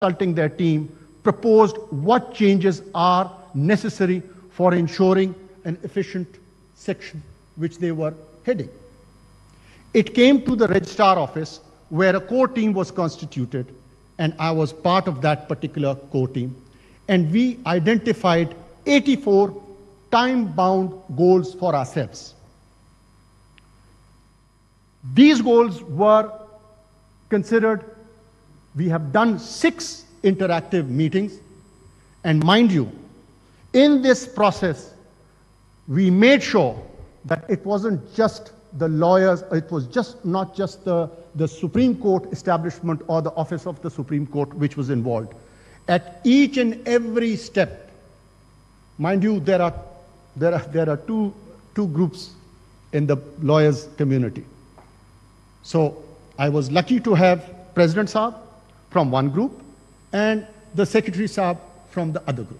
consulting their team, proposed what changes are necessary for ensuring an efficient section which they were heading. It came to the registrar office where a core team was constituted, and I was part of that particular core team. And we identified 84 time-bound goals for ourselves. These goals were considered. We have done 6 interactive meetings, and mind you, in this process, we made sure that it wasn't just the lawyers, it was not just the Supreme Court establishment or the Office of the Supreme Court which was involved. At each and every step, mind you, there are two groups in the lawyers community. So I was lucky to have President Saab from one group and the Secretary Saab from the other group.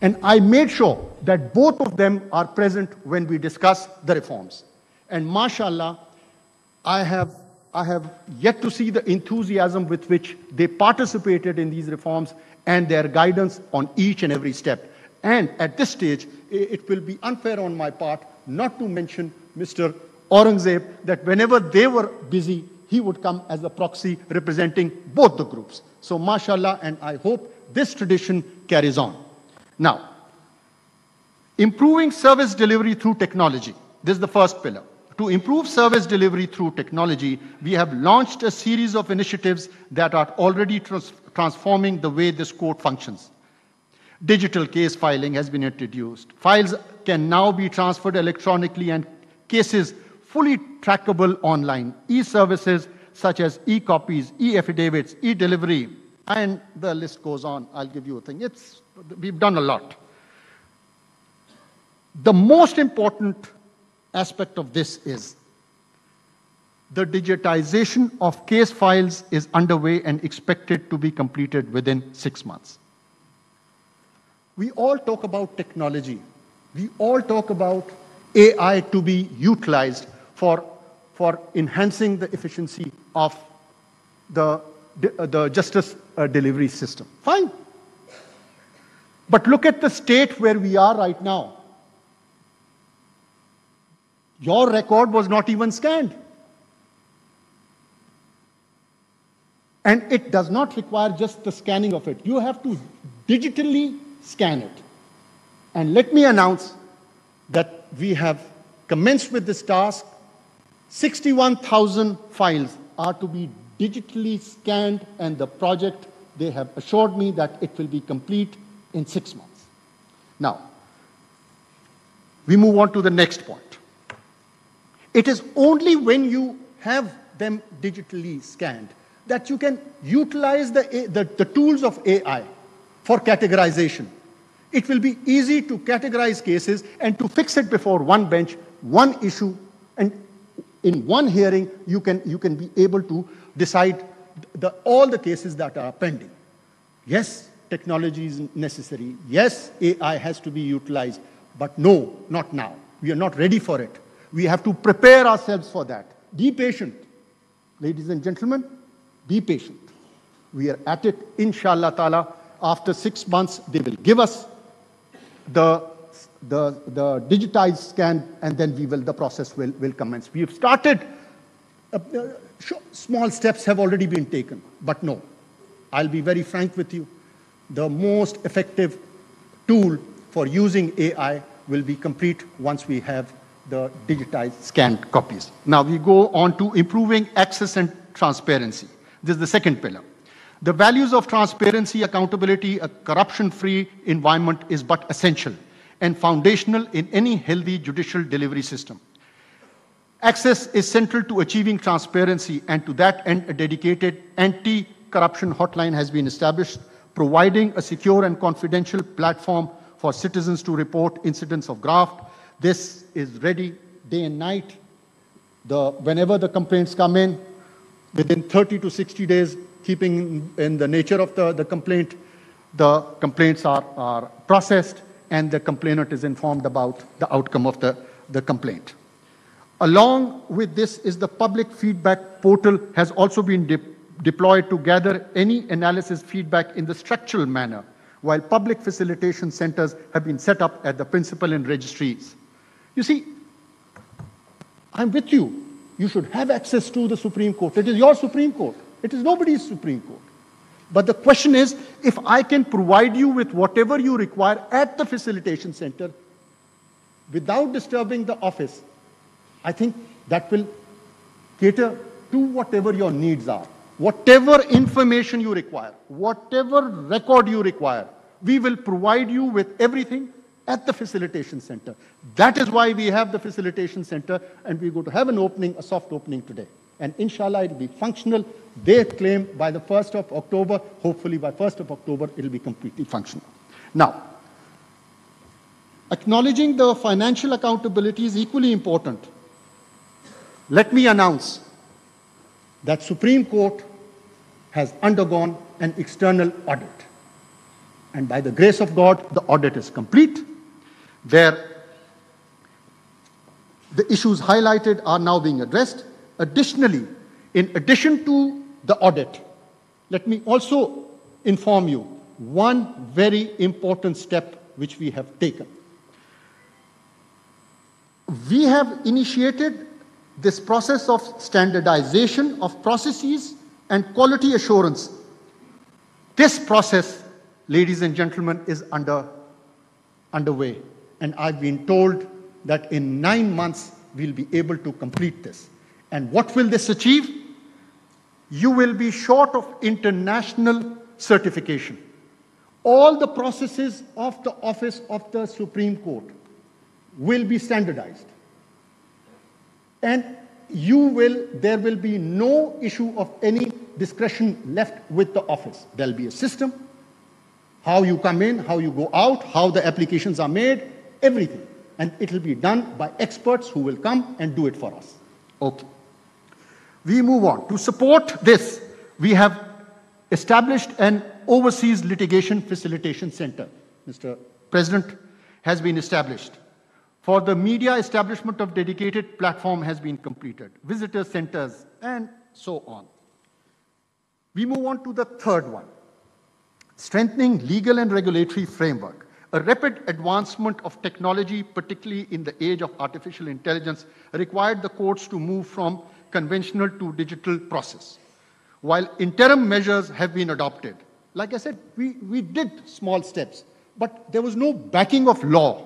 And I made sure that both of them are present when we discuss the reforms. And mashallah, I have yet to see the enthusiasm with which they participated in these reforms and their guidance on each and every step. And at this stage, it will be unfair on my part not to mention Mr. Aurangzeb, that whenever they were busy, he would come as a proxy representing both the groups. So mashallah, and I hope this tradition carries on. Now, improving service delivery through technology. This is the first pillar. To improve service delivery through technology, we have launched a series of initiatives that are already transforming the way this court functions. Digital case filing has been introduced. Files can now be transferred electronically and cases fully trackable online. E-services such as e-copies, e-affidavits, e-delivery, and the list goes on. I'll give you a thing. We've done a lot. The most important aspect of this is the digitization of case files is underway and expected to be completed within 6 months. We all talk about technology. We all talk about AI to be utilized for enhancing the efficiency of the justice delivery system. Fine. But look at the state where we are right now. Your record was not even scanned. And it does not require just the scanning of it. You have to digitally scan it. And let me announce that we have commenced with this task. 61,000 files are to be digitally scanned, and the project, they have assured me that it will be complete in 6 months. Now, we move on to the next point. It is only when you have them digitally scanned that you can utilize the tools of AI for categorization. It will be easy to categorize cases and to fix it before one bench, one issue, and in one hearing, you can be able to decide all the cases that are pending. Yes, technology is necessary. Yes, AI has to be utilized. But no, not now. We are not ready for it. We have to prepare ourselves for that. Be patient. Ladies and gentlemen, be patient. We are at it, inshallah ta'ala. After 6 months, they will give us the digitized scan, and then the process will commence. We have started, small steps have already been taken, but no. I'll be very frank with you. The most effective tool for using AI will be complete once we have the digitized scanned copies. Now we go on to improving access and transparency. This is the second pillar. The values of transparency, accountability, a corruption-free environment is but essential and foundational in any healthy judicial delivery system. Access is central to achieving transparency, and to that end, a dedicated anti-corruption hotline has been established, providing a secure and confidential platform for citizens to report incidents of graft. This is ready day and night. Whenever the complaints come in, within 30 to 60 days, keeping in the nature of the complaint, the complaints are processed, and the complainant is informed about the outcome of the complaint. Along with this is the public feedback portal has also been deployed to gather any analysis feedback in the structural manner, while public facilitation centers have been set up at the principal and registries. You see, I'm with you. You should have access to the Supreme Court. It is your Supreme Court. It is nobody's Supreme Court. But the question is, if I can provide you with whatever you require at the facilitation center without disturbing the office, I think that will cater to whatever your needs are. Whatever information you require, whatever record you require, we will provide you with everything at the facilitation center. That is why we have the facilitation center, and we're going to have an opening, a soft opening today. And inshallah, it will be functional. They claim by the 1st of October, hopefully by 1st of October, it will be completely functional. Now, acknowledging the financial accountability is equally important. Let me announce that Supreme Court has undergone an external audit. And by the grace of God, the audit is complete. The issues highlighted are now being addressed. Additionally, in addition to the audit, let me also inform you one very important step which we have taken. We have initiated this process of standardization of processes and quality assurance. This process, ladies and gentlemen, is underway. And I've been told that in 9 months, we'll be able to complete this. And what will this achieve? You will be short of international certification. All the processes of the Office of the Supreme Court will be standardized. And there will be no issue of any discretion left with the office. There'll be a system, how you come in, how you go out, how the applications are made, everything. And it will be done by experts who will come and do it for us. Okay. We move on. To support this, we have established an overseas litigation facilitation center. Mr. President, has been established. For the media, establishment of dedicated platform has been completed, visitor centers, and so on. We move on to the third one, strengthening legal and regulatory framework. A rapid advancement of technology, particularly in the age of artificial intelligence, required the courts to move from conventional to digital process. While interim measures have been adopted, like I said, we did small steps, but there was no backing of law.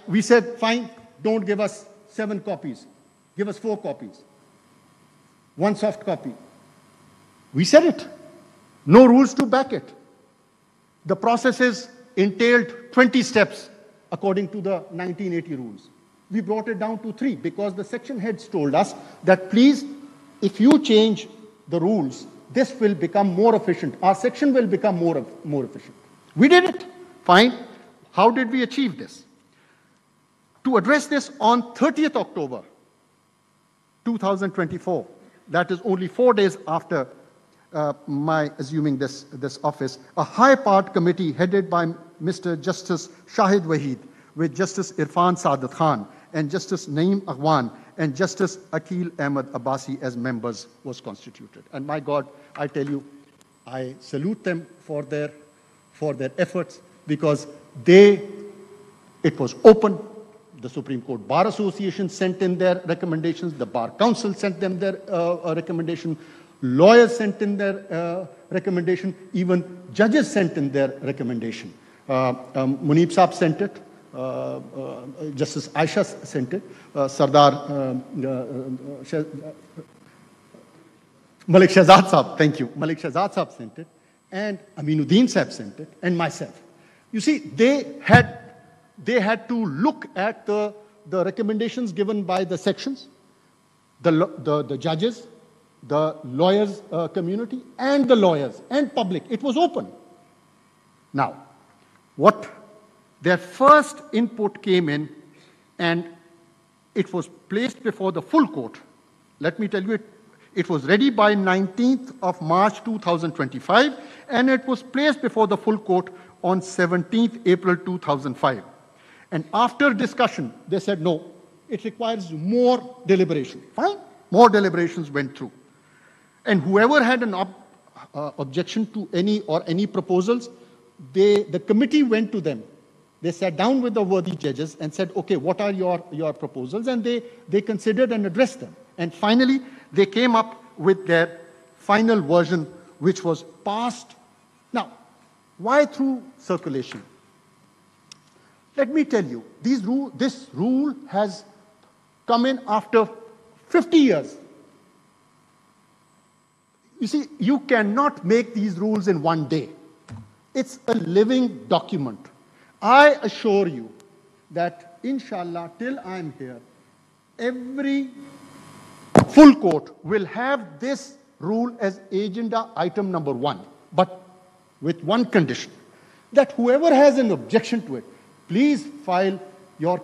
We said, fine, don't give us 7 copies. Give us 4 copies. 1 soft copy. We said it. No rules to back it. The processes entailed 20 steps according to the 1980 rules. We brought it down to 3 because the section heads told us that please, if you change the rules, this will become more efficient. Our section will become more efficient. We did it. Fine. How did we achieve this? To address this, on 30th October 2024, that is only 4 days after my assuming this office, a high-powered committee headed by Mr. Justice Shahid Waheed, with Justice Irfan Saadat Khan and Justice Naeem Aghwan and Justice Akil Ahmed Abbasi as members was constituted. And my God, I tell you, I salute them for their efforts because it was open. The Supreme Court Bar Association sent in their recommendations. The Bar Council sent them their recommendation. Lawyers sent in their recommendation. Even judges sent in their recommendation. Munib Saab sent it. Justice Aisha sent it. Sardar Malik Shahzad Saab, thank you. Malik Shahzad Saab sent it. And Aminuddin Saab sent it. And myself. You see, they had to look at the recommendations given by the sections, the judges, the lawyers community, and the lawyers and public. It was open. Now, their first input came in, and it was placed before the full court. Let me tell you, it was ready by 19th of March 2025, and it was placed before the full court on 17th April 2005. And after discussion, they said, no, it requires more deliberation. Fine, more deliberations went through. And whoever had an objection to any proposals, the committee went to them. They sat down with the worthy judges and said, okay, what are your proposals? And they considered and addressed them. And finally, they came up with their final version, which was passed. Now, why through circulation? Let me tell you, this rule has come in after 50 years. You see, you cannot make these rules in one day. It's a living document. I assure you that, inshallah, till I'm here, every full court will have this rule as agenda item number 1, but with one condition, that whoever has an objection to it, please file your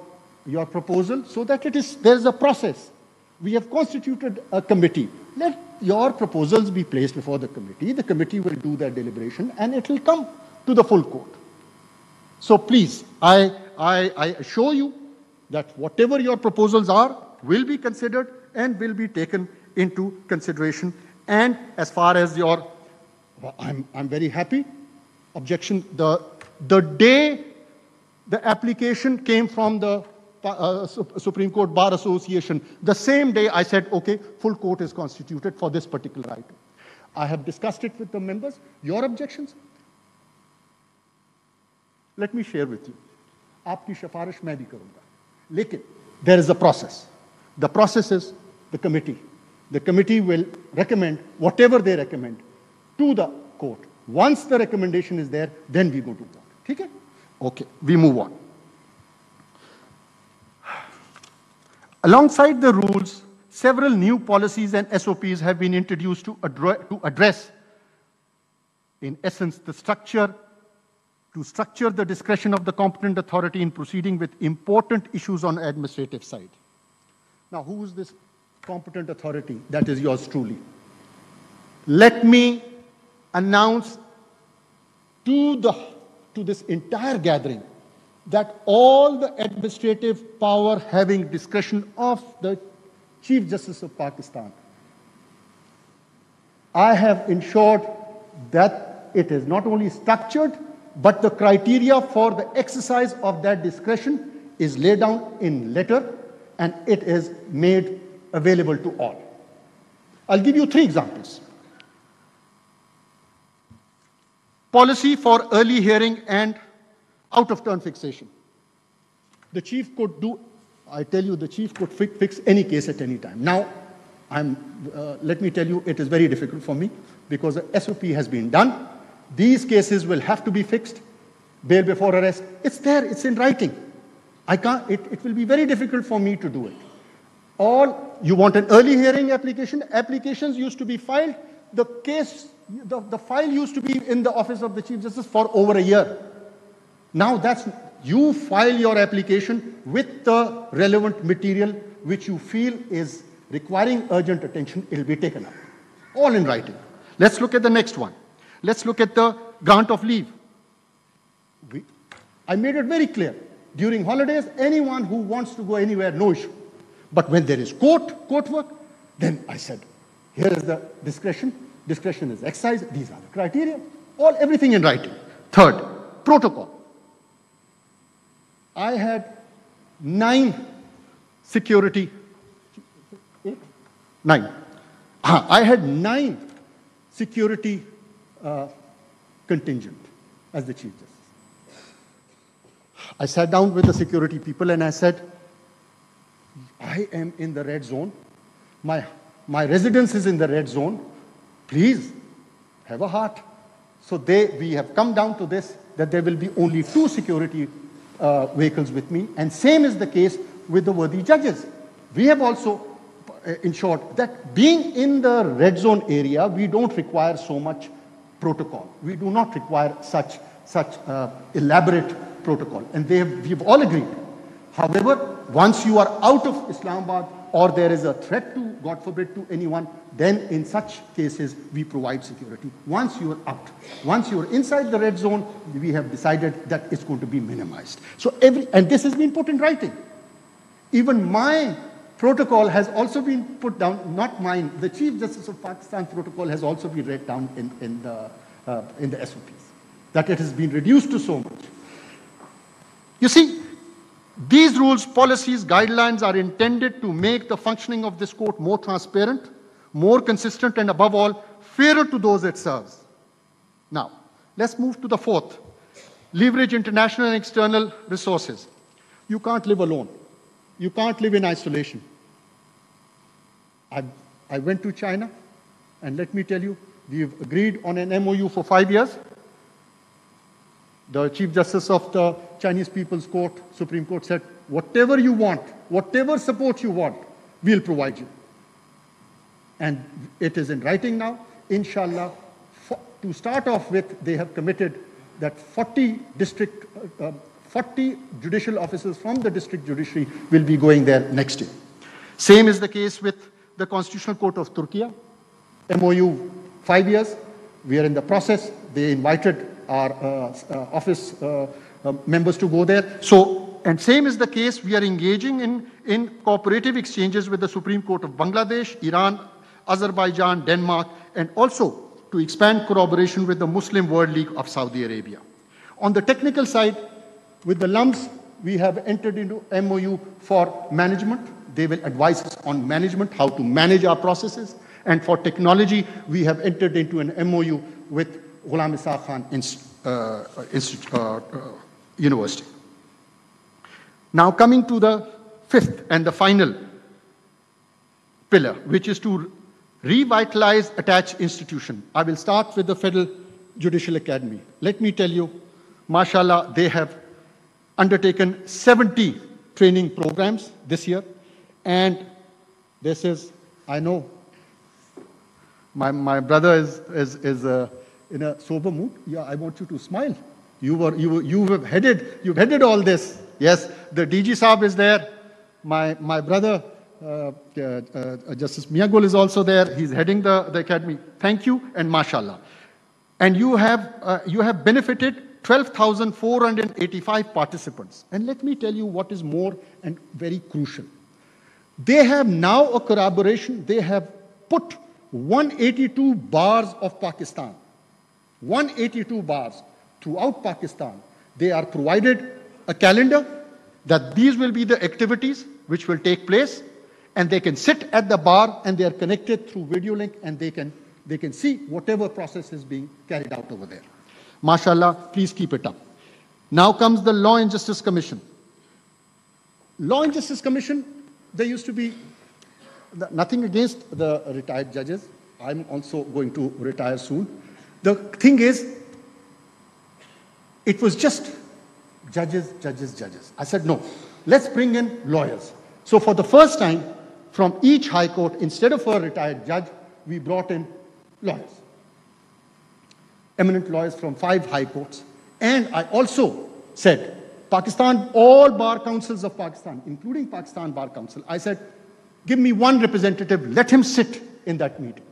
proposal so that there's a process. We have constituted a committee. Let your proposals be placed before the committee. The committee will do their deliberation and it will come to the full court. So please, I assure you that whatever your proposals are will be considered and will be taken into consideration. And as far as I'm very happy. Objection, the day the application came from the Supreme Court Bar Association, the same day I said, okay, full court is constituted for this particular item. I have discussed it with the members. Your objections? Let me share with you. Aapki shafarish main bhi karunga. Lekin, there is a process. The process is the committee. The committee will recommend whatever they recommend to the court. Once the recommendation is there, then we go to court. Okay? Okay, we move on. Alongside the rules, several new policies and SOPs have been introduced to address, in essence, to structure the discretion of the competent authority in proceeding with important issues on the administrative side. Now, who is this competent authority? That is yours truly. Let me announce to this entire gathering that all the administrative power having discretion of the Chief Justice of Pakistan, I have ensured that it is not only structured, but the criteria for the exercise of that discretion is laid down in letter and it is made available to all. I'll give you 3 examples. Policy for early hearing and out-of-turn fixation. The chief could do, I tell you, the chief could fix any case at any time. Now, let me tell you, it is very difficult for me because the SOP has been done. These cases will have to be fixed. Bail before arrest, it's there, it's in writing. I can't, it will be very difficult for me to do it. Or you want an early hearing application, applications used to be filed, the file used to be in the office of the Chief Justice for over a year. Now you file your application with the relevant material which you feel is requiring urgent attention, it will be taken up. All in writing. Let's look at the next one. Let's look at the grant of leave. I made it very clear. During holidays, anyone who wants to go anywhere, no issue. But when there is court work, then I said, here is the discretion. Discretion is exercised. These are the criteria. Everything in writing. Third, protocol. I had 9 security. 8? 9. I had 9 security contingent as the Chief Justice. I sat down with the security people and I said, I am in the red zone. My residence is in the red zone. Please have a heart. So we have come down to this, that there will be only 2 security vehicles with me, and same is the case with the worthy judges. We have also ensured that being in the red zone area, we don't require so much protocol. We do not require such elaborate protocol, and we've all agreed. However, once you are out of Islamabad or there is a threat to, God forbid, to anyone, then in such cases we provide security. Once you are out, once you are inside the red zone, we have decided that it's going to be minimized. So and this has been put in writing. Even my protocol has also been put down, not mine, the Chief Justice of Pakistan protocol has also been read down in the SOPs, that it has been reduced to so much. You see, these rules, policies, guidelines are intended to make the functioning of this court more transparent, more consistent, and above all, fairer to those it serves. Now, let's move to the fourth. Leverage international and external resources. You can't live alone. You can't live in isolation. I went to China, and let me tell you, we've agreed on an MOU for 5 years. The Chief Justice of the Chinese People's Court, Supreme Court, said, whatever you want, whatever support you want, we'll provide you. And it is in writing now. Inshallah, to start off with, they have committed that 40 judicial officers from the district judiciary will be going there next year. Same is the case with the Constitutional Court of Turkey. MOU 5 years. We are in the process. They invited our office members to go there. So, and same is the case, we are engaging in cooperative exchanges with the Supreme Court of Bangladesh, Iran, Azerbaijan, Denmark, and also to expand collaboration with the Muslim World League of Saudi Arabia. On the technical side, with the LUMS, we have entered into MOU for management. They will advise us on management, how to manage our processes. And for technology, we have entered into an MOU with Ghulam Ishaq Khan University. Now coming to the fifth and the final pillar, which is to revitalize attached institution. I will start with the Federal Judicial Academy. Let me tell you, mashallah, they have undertaken 70 training programs this year. And this is, I know, my brother is in a sober mood. Yeah, I want you to smile. You've headed all this. Yes, the DG Saab is there. My brother, Justice Miyagul is also there. He's heading the academy. Thank you and mashallah. And you have benefited 12,485 participants. And let me tell you what is more and very crucial. They have now a collaboration. They have put 182 bars of Pakistan, 182 bars throughout Pakistan. They are provided a calendar that these will be the activities which will take place, and they can sit at the bar and they are connected through video link, and they can see whatever process is being carried out over there. MashaAllah, please keep it up. Now comes the Law and Justice Commission. Law and Justice Commission, there used to be nothing against the retired judges. I'm also going to retire soon. The thing is, it was just judges. I said, no, let's bring in lawyers. So for the first time, from each high court, instead of a retired judge, we brought in lawyers. Eminent lawyers from 5 high courts. And I also said, Pakistan, all bar councils of Pakistan, including Pakistan Bar Council, I said, give me one representative, let him sit in that meeting.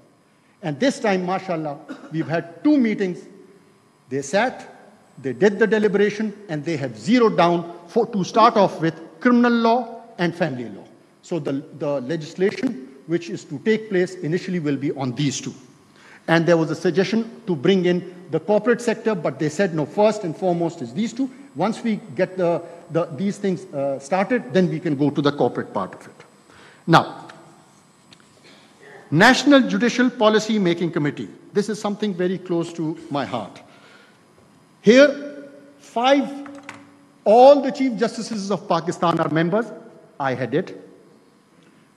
And this time, mashallah, we've had 2 meetings. They sat, they did the deliberation, and they have zeroed down to start off with criminal law and family law. So the legislation which is to take place initially will be on these 2. And there was a suggestion to bring in the corporate sector, but they said, no, first and foremost is these 2. Once we get these things started, then we can go to the corporate part of it. Now, National Judicial Policy Making Committee. This is something very close to my heart. Here, 5, all the Chief Justices of Pakistan are members. I had it.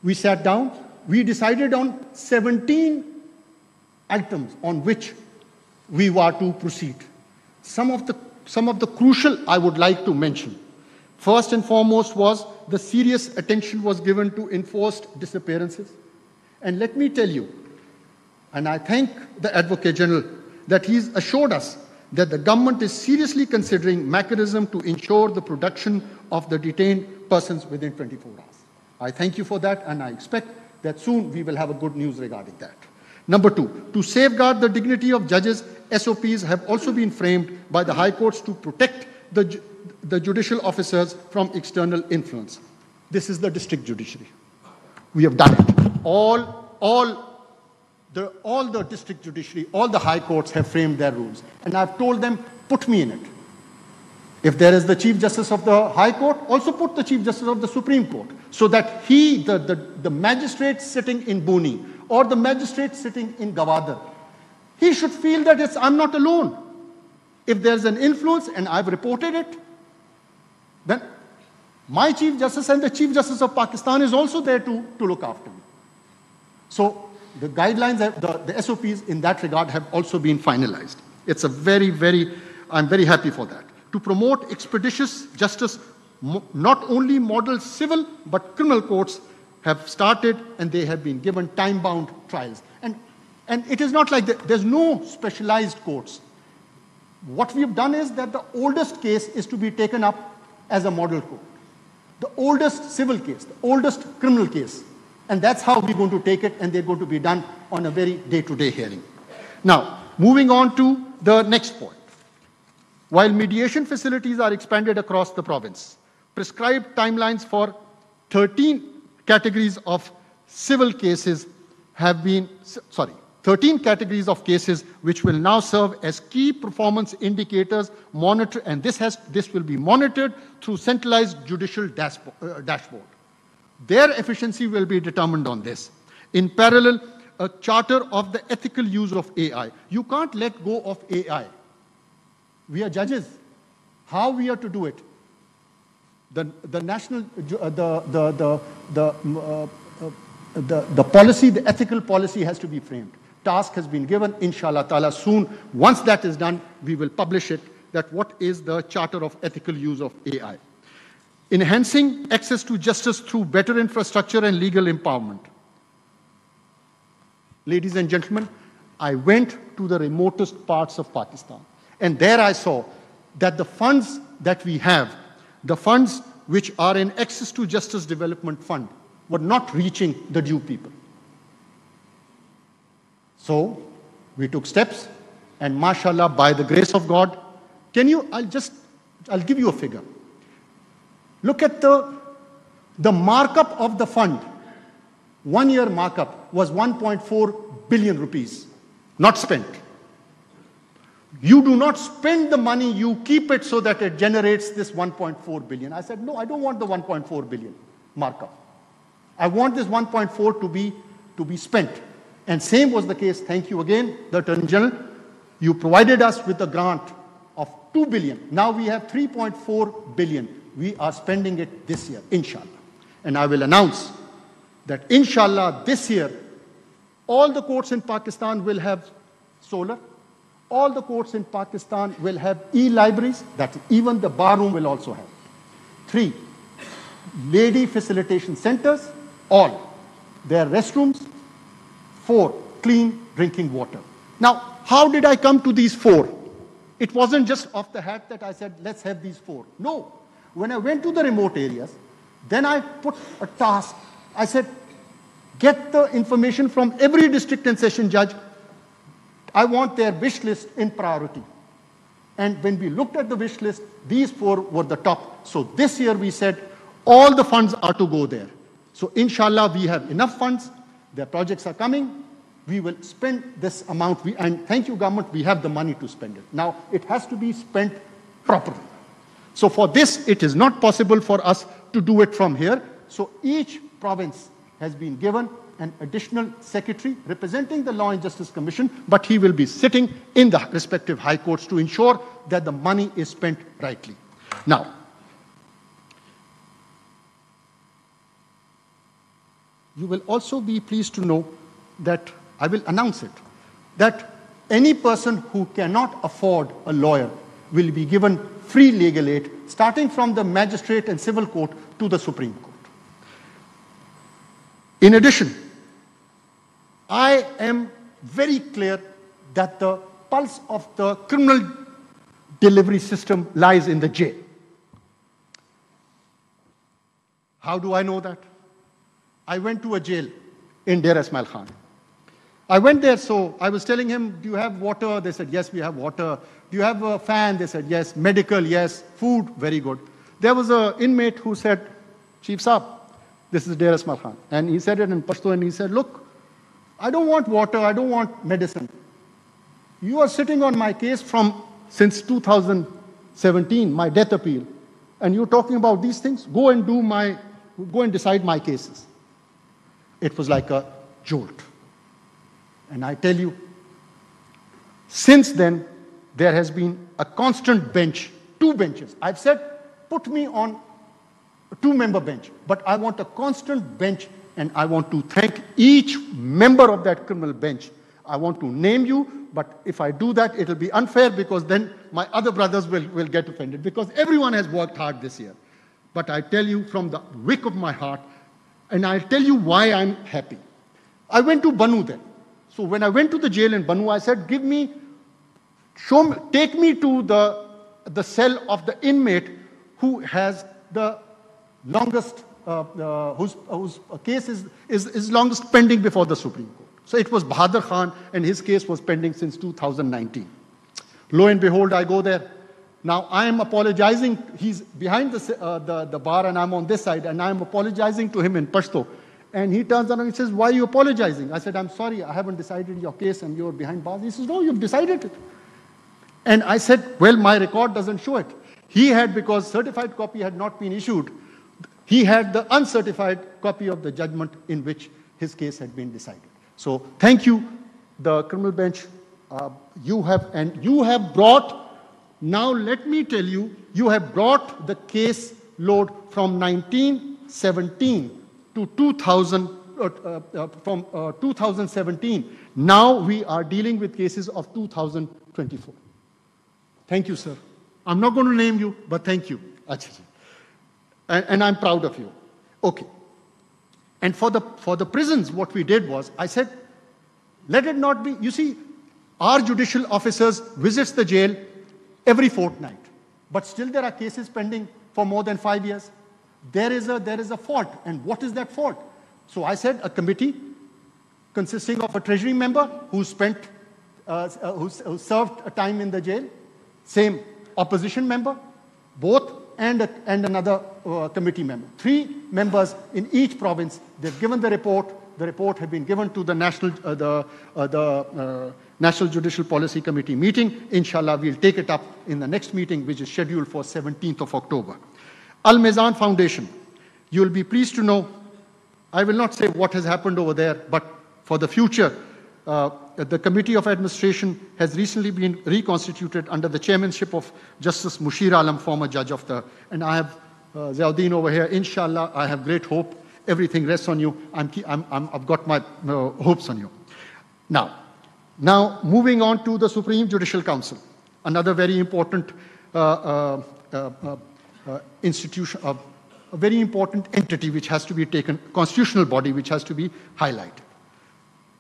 We sat down. We decided on 17 items on which we were to proceed. Some of the crucial I would like to mention. First and foremost was the serious attention was given to enforced disappearances. And let me tell you, and I thank the Advocate General that he's assured us that the government is seriously considering mechanism to ensure the production of the detained persons within 24 hours. I thank you for that, and I expect that soon we will have a good news regarding that. Number 2, to safeguard the dignity of judges, SOPs have also been framed by the high courts to protect the judicial officers from external influence. This is the district judiciary. We have done it. All the district judiciary, all the high courts have framed their rules. And I've told them, put me in it. If there is the Chief Justice of the High Court, also put the Chief Justice of the Supreme Court, so that the magistrate sitting in Buni or the magistrate sitting in Gwadar, he should feel that I'm not alone. If there's an influence and I've reported it, then my Chief Justice and the Chief Justice of Pakistan is also there to look after me. So the guidelines, the SOPs in that regard have also been finalized. It's a I'm very happy for that. To promote expeditious justice, not only model civil but criminal courts have started, and they have been given time-bound trials. And it is not like there's no specialized courts. What we have done is that the oldest case is to be taken up as a model court. The oldest civil case, the oldest criminal case. And that's how we're going to take it, and they're going to be done on a very day-to-day hearing. Now, moving on to the next point. While mediation facilities are expanded across the province, prescribed timelines for 13 categories of civil cases have been, 13 categories of cases which will now serve as key performance indicators and this will be monitored through centralized judicial dashboard. Their efficiency will be determined on this. In parallel, a charter of the ethical use of AI. You can't let go of AI. We are judges. How we are to do it? The national, the policy, the ethical policy has to be framed. Task has been given, inshallah ta'ala, soon. Once that is done, we will publish it, that what is the charter of ethical use of AI. Enhancing access to justice through better infrastructure and legal empowerment. Ladies and gentlemen, I went to the remotest parts of Pakistan, and there I saw that the funds that we have, the funds which are in Access to Justice Development Fund, were not reaching the due people. So we took steps, and mashallah, by the grace of God, I'll give you a figure. Look at the markup of the fund. 1 year markup was 1.4 billion rupees, not spent. You do not spend the money, you keep it so that it generates this 1.4 billion. I said, no, I don't want the 1.4 billion markup. I want this 1.4 to be spent. And same was the case, thank you again, the Attorney General. You provided us with a grant of 2 billion. Now we have 3.4 billion. We are spending it this year, inshallah. And I will announce that inshallah this year, all the courts in Pakistan will have solar. All the courts in Pakistan will have e-libraries, that even the bar room will also have. 3, lady facilitation centers, all. Their restrooms. 4, clean drinking water. Now, how did I come to these 4? It wasn't just off the hat that I said, let's have these 4. No. When I went to the remote areas, then I put a task. I said, get the information from every district and session judge. I want their wish list in priority. And when we looked at the wish list, these 4 were the top. So this year we said, all the funds are to go there. So inshallah, we have enough funds. Their projects are coming. We will spend this amount. And thank you, government, we have the money to spend it. Now, it has to be spent properly. So for this, it is not possible for us to do it from here. So each province has been given an additional secretary representing the Law and Justice Commission, but he will be sitting in the respective high courts to ensure that the money is spent rightly. Now, you will also be pleased to know that, I will announce it, that any person who cannot afford a lawyer will be given free legal aid, starting from the magistrate and civil court to the Supreme Court. In addition, I am very clear that the pulse of the criminal delivery system lies in the jail. How do I know that? I went to a jail in Deir Ismail Khan. I went there, so I was telling him, do you have water? They said, yes, we have water. Do you have a fan? They said, yes. Medical, yes. Food, very good. There was an inmate who said, Chief Saab, This is Deir Ismail Khan. And he said it in Pashto, and he said, look, I don't want water, I don't want medicine. You are sitting on my case since 2017, my death appeal, and you're talking about these things? Go and decide my cases. It was like a jolt. And I tell you, since then, there has been a constant bench, 2 benches. I've said, put me on a 2-member bench, but I want a constant bench, and I want to thank each member of that criminal bench. I want to name you, but if I do that, it'll be unfair, because then my other brothers will get offended, because everyone has worked hard this year. But I tell you from the wick of my heart, and I'll tell you why I'm happy. I went to Bannu then. So when I went to the jail in Bannu, I said, take me to the cell of the inmate who has the longest, whose case is longest pending before the Supreme Court. So it was Bahadur Khan, and his case was pending since 2019. Lo and behold, I go there. Now I am apologizing. He's behind the bar, and I'm on this side, and I'm apologizing to him in Pashto. And he turns around and he says, why are you apologizing? I said, I'm sorry, I haven't decided your case, and you're behind bars. He says, no, you've decided it. And I said, well, my record doesn't show it. He had, because certified copy had not been issued, he had the uncertified copy of the judgment in which his case had been decided. So thank you, the criminal bench. You have brought, now let me tell you, you have brought the case load from 1917 to 2017. Now we are dealing with cases of 2024. Thank you, sir. I'm not going to name you, but thank you. And I'm proud of you. Okay. And for the prisons, what we did was, I said, let it not be, you see, our judicial officers visits the jail every fortnight, but still there are cases pending for more than 5 years. There is a fault, and what is that fault? So I said, a committee consisting of a treasury member who served a time in the jail, same opposition member, both, and another committee member. 3 members in each province. They've given the report. The report had been given to the National Judicial Policy Committee meeting. Inshallah, we'll take it up in the next meeting, which is scheduled for 17th of October. Al-Mizan Foundation, you'll be pleased to know, I will not say what has happened over there, but for the future, the Committee of Administration has recently been reconstituted under the chairmanship of Justice Mushir Alam, former judge of and I have Ziauddin over here. Inshallah, I have great hope. Everything rests on you. I've got my hopes on you. Now, moving on to the Supreme Judicial Council, another very important institution, a very important entity which has to be taken, constitutional body which has to be highlighted.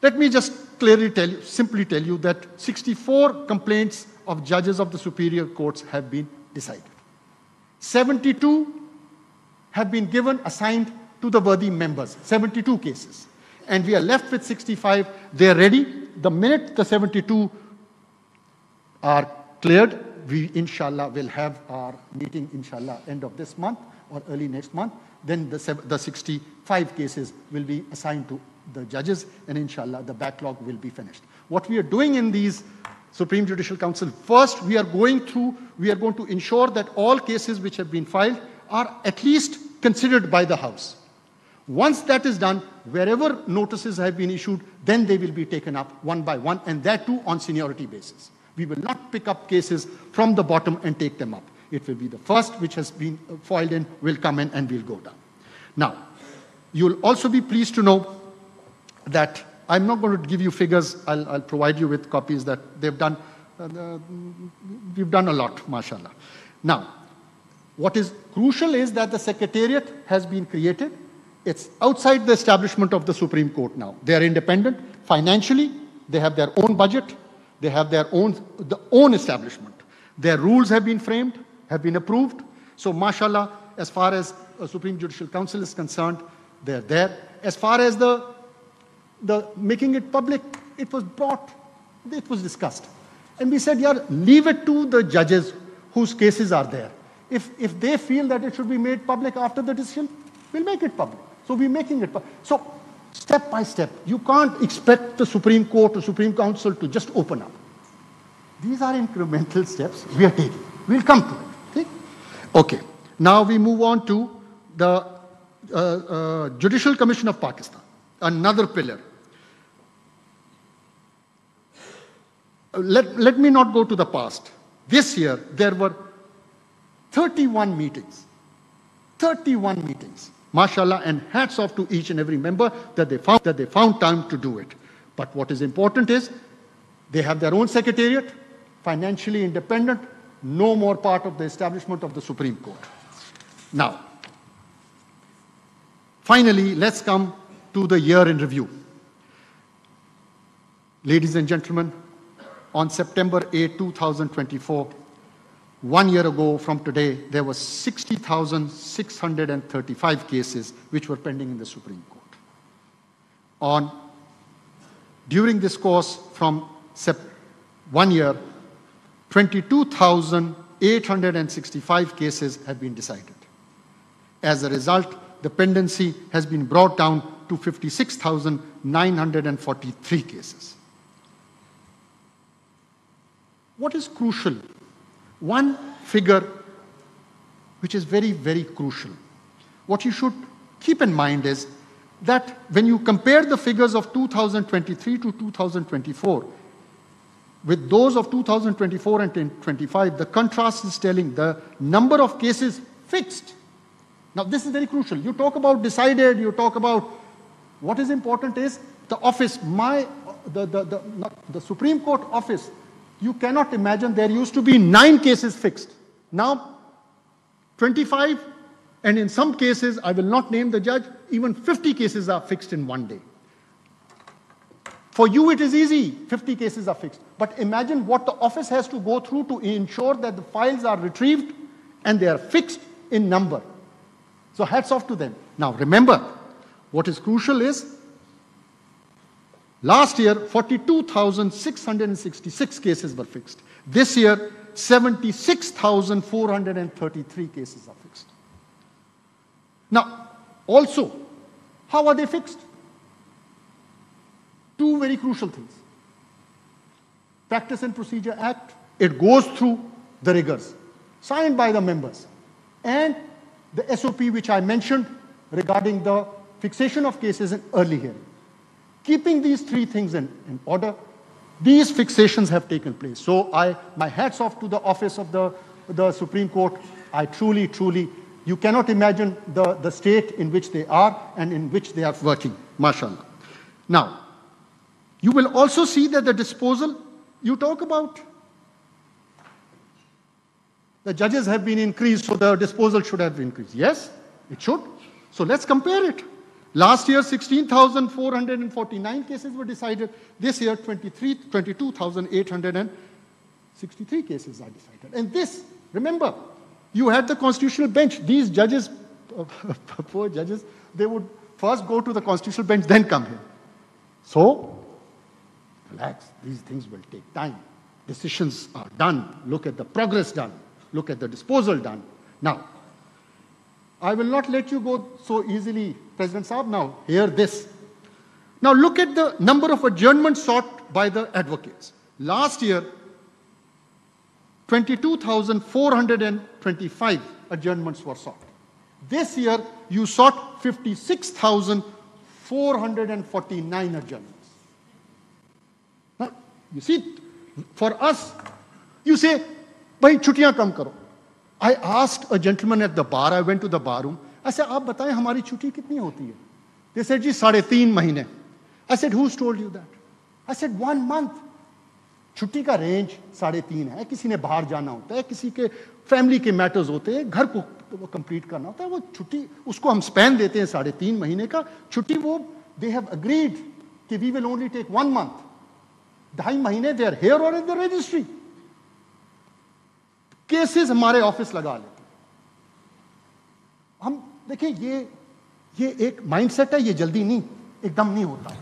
Let me just simply tell you that 64 complaints of judges of the superior courts have been decided. 72 have been assigned to the worthy members, 72 cases. And we are left with 65. They are ready. The minute the 72 are cleared, we, inshallah, will have our meeting, inshallah, end of this month or early next month. Then the 65 cases will be assigned to the judges, and inshallah, the backlog will be finished. What we are doing in these Supreme Judicial Council, first, we are going to ensure that all cases which have been filed are at least considered by the House. Once that is done, wherever notices have been issued, then they will be taken up one by one, and that too on seniority basis. We will not pick up cases from the bottom and take them up. It will be the first which has been filed in, will come in, and we'll go down. Now, you'll also be pleased to know that I'm not going to give you figures. I'll provide you with copies that they've done. We've done a lot, mashallah. Now, what is crucial is that the Secretariat has been created. It's outside the establishment of the Supreme Court now. They are independent. Financially, they have their own budget. They have their own establishment. Their rules have been framed, have been approved. So, mashallah, as far as the Supreme Judicial Council is concerned, they're there. As far as the making it public, it was discussed. And we said, yeah, leave it to the judges whose cases are there. If they feel that it should be made public after the decision, we'll make it public. So we're making it. So step by step, you can't expect the Supreme Court or Supreme Council to just open up. These are incremental steps we are taking. We'll come to it. Okay. Now we move on to the Judicial Commission of Pakistan, another pillar. Let me not go to the past. This year, there were 31 meetings. 31 meetings. MashaAllah, and hats off to each and every member that they found time to do it. But what is important is they have their own secretariat, financially independent, no more part of the establishment of the Supreme Court. Now, finally, let's come to the year in review. Ladies and gentlemen, on September 8, 2024, 1 year ago from today, there were 60,635 cases which were pending in the Supreme Court. During this course from 1 year, 22,865 cases have been decided. As a result, the pendency has been brought down to 56,943 cases. What is crucial? One figure which is very, very crucial. What you should keep in mind is that when you compare the figures of 2023 to 2024 with those of 2024 and 2025, the contrast is telling the number of cases fixed. Now, this is very crucial. You talk about decided, you talk about what is important is the office, the Supreme Court office. You cannot imagine there used to be 9 cases fixed. Now, 25, and in some cases, I will not name the judge, even 50 cases are fixed in one day. For you, it is easy. 50 cases are fixed. But imagine what the office has to go through to ensure that the files are retrieved and they are fixed in number. So hats off to them. Now, remember, what is crucial is last year, 42,666 cases were fixed. This year, 76,433 cases are fixed. Now, also, how are they fixed? 2 very crucial things. Practice and Procedure Act, it goes through the rigors, signed by the members. And the SOP which I mentioned regarding the fixation of cases in early hearing. Keeping these 3 things in order, these fixations have taken place. So my hats off to the office of the Supreme Court. I truly, you cannot imagine the state in which they are and in which they are working, mashallah. Now, you will also see that the disposal, you talk about the judges have been increased, so the disposal should have increased. Yes, it should. So let's compare it. Last year, 16,449 cases were decided. This year, 22,863 cases are decided. And this, remember, you had the constitutional bench. These judges, poor judges, they would first go to the constitutional bench, then come here. So, relax. These things will take time. Decisions are done. Look at the progress done. Look at the disposal done. Now, I will not let you go so easily, President Saab. Now, hear this. Now, look at the number of adjournments sought by the advocates. Last year, 22,425 adjournments were sought. This year, you sought 56,449 adjournments. Now, you see, for us, you say, bhai, chutiyan kam karo. I asked a gentleman at the bar, I went to the bar room, I said, aap bataye, hamari chuti kitni hoti hai? They said, ji, 3.5 mahine. I said, who's told you that? I said, 1 month. छुट्टी का range 3.5 है, किसी ने बाहर जाना होता है, किसी के फैमिली के मैटर्स होते हैं, घर को कंप्लीट करना होता है, वो छुट्टी उसको हम स्पैन देते हैं 3.5 महीने का छुट्टी. वो दे हैव अग्रीड कि we will only take 1 month. 2.5 महीने दे आर हियर और इन द रजिस्ट्री. केसेस हमारे ऑफिस लगा लेते हैं. हम देखिए, ये एक माइंडसेट है, ये जल्दी नहीं एकदम नहीं होता है.